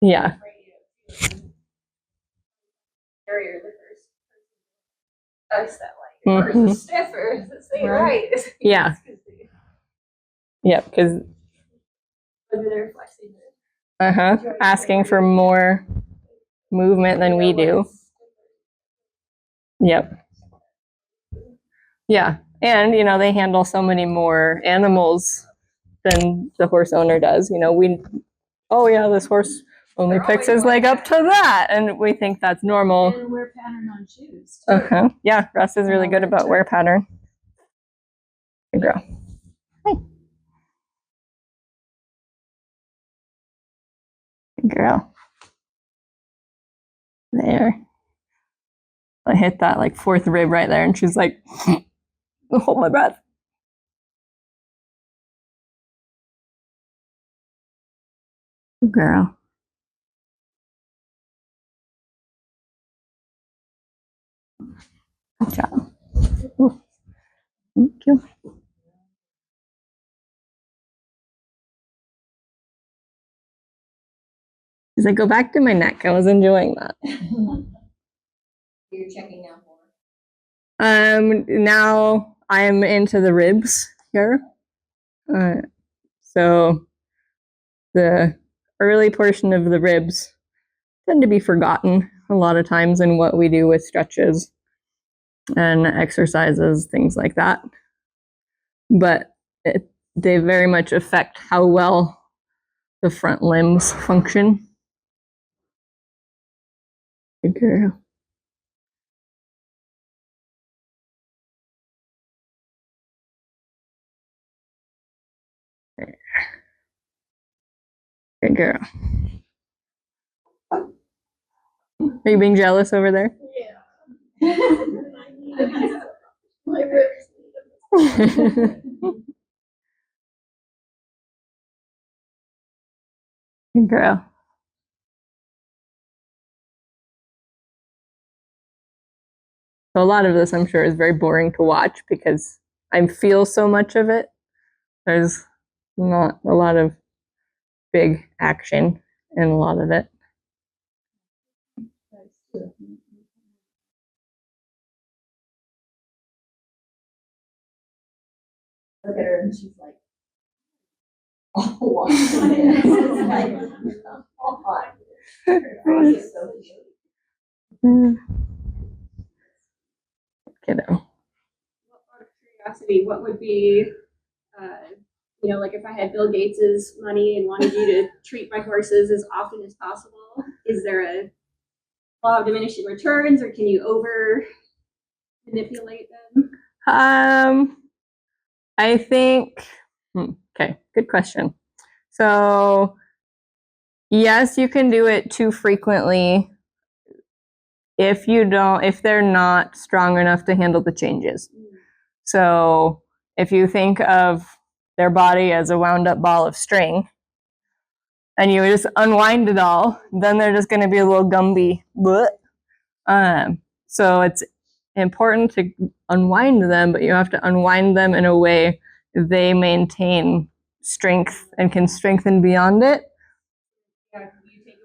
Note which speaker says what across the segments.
Speaker 1: Yeah.
Speaker 2: Us that like or stiffer, right?
Speaker 1: Yeah. Yeah, because
Speaker 2: they're flexing.
Speaker 1: asking for more movement than we do. Yep. Yeah, and you know they handle so many more animals than the horse owner does. You know, oh yeah, this horse only picks his leg up to that, and we think that's normal.
Speaker 2: And wear pattern on shoes too.
Speaker 1: Yeah, Russ is really good about wear pattern. Good girl. Hi. Good girl. There. I hit that like fourth rib right there, and she's like, hold my breath. Good girl. Good job. Ooh. Thank you. She's like, go back to my neck. I was enjoying that.
Speaker 2: You're checking now for?
Speaker 1: Now I'm into the ribs here. So the early portion of the ribs tend to be forgotten a lot of times in what we do with stretches and exercises, things like that. But they very much affect how well the front limbs function. Good girl. Good girl. Are you being jealous over there?
Speaker 2: Yeah. My ribs.
Speaker 1: Good girl. So a lot of this, I'm sure, is very boring to watch because I feel so much of it. There's not a lot of big action in a lot of it.
Speaker 2: Look at her and she's like, oh, it's like,
Speaker 1: Kiddo.
Speaker 3: Out of curiosity, what would be, you know, like if I had Bill Gates's money and wanted you to treat my horses as often as possible, is there a law of diminishing returns, or can you over manipulate them?
Speaker 1: I think, okay, good question. So, yes, you can do it too frequently if they're not strong enough to handle the changes. So, if you think of their body as a wound up ball of string and you just unwind it all, then they're just going to be a little Gumby. So, it's important to unwind them, but you have to unwind them in a way they maintain strength and can strengthen beyond it.
Speaker 3: Yeah, you take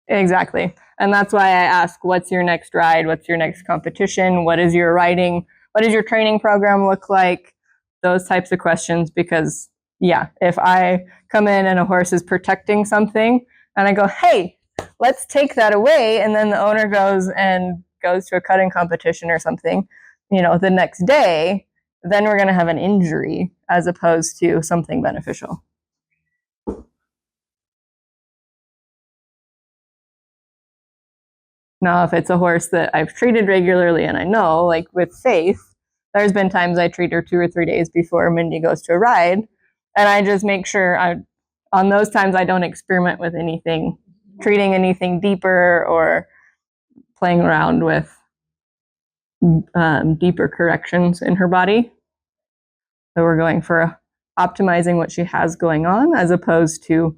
Speaker 3: away
Speaker 1: Exactly. And that's why I ask, what's your next ride? What's your next competition? What is your riding? What does your training program look like? Those types of questions, because yeah, if I come in and a horse is protecting something and I go, hey, let's take that away, and then the owner goes to a cutting competition or something, you know, the next day, then we're going to have an injury as opposed to something beneficial. Now, if it's a horse that I've treated regularly and I know, like with Faith, there's been times I treat her 2 or 3 days before Mindy goes to a ride, and I just make sure on those times I don't experiment with anything, treating anything deeper or playing around with deeper corrections in her body. So we're going for optimizing what she has going on as opposed to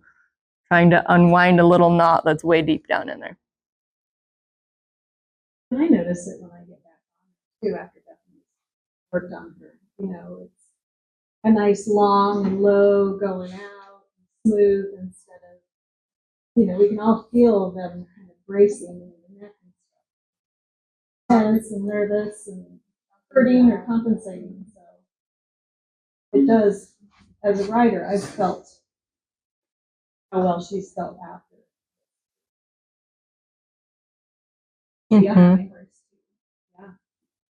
Speaker 1: trying to unwind a little knot that's way deep down in there.
Speaker 2: I notice it when I get back on too after Bethany's worked on her. You know,
Speaker 4: a nice long and low going out, smooth instead of, we can all feel them kind of bracing in the neck and stuff. Tense and nervous and hurting or compensating. So it does, as a writer, I've felt how well she's felt after. Yeah,
Speaker 1: Mhm.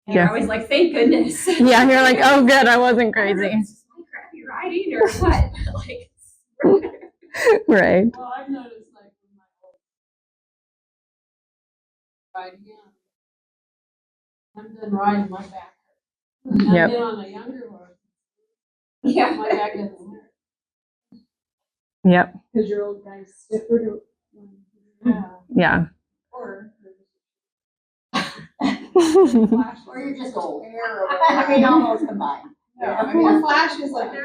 Speaker 3: And you're always like, thank goodness.
Speaker 1: Yeah, you're like, oh, good, I wasn't
Speaker 3: I don't know
Speaker 1: crazy.
Speaker 3: if this is my crappy writing or what. Like,
Speaker 1: Right.
Speaker 4: Well, I've noticed like when my old riding young, I'm done riding, my back hurts.
Speaker 1: Yep.
Speaker 4: I've been on a younger horse,
Speaker 3: yeah.
Speaker 4: my back doesn't hurt.
Speaker 1: Yep.
Speaker 4: Because your old guy's stiffer to,
Speaker 1: Yeah.
Speaker 4: or
Speaker 2: Or you're just old. I mean, all those combined.
Speaker 4: I mean, a flash is like a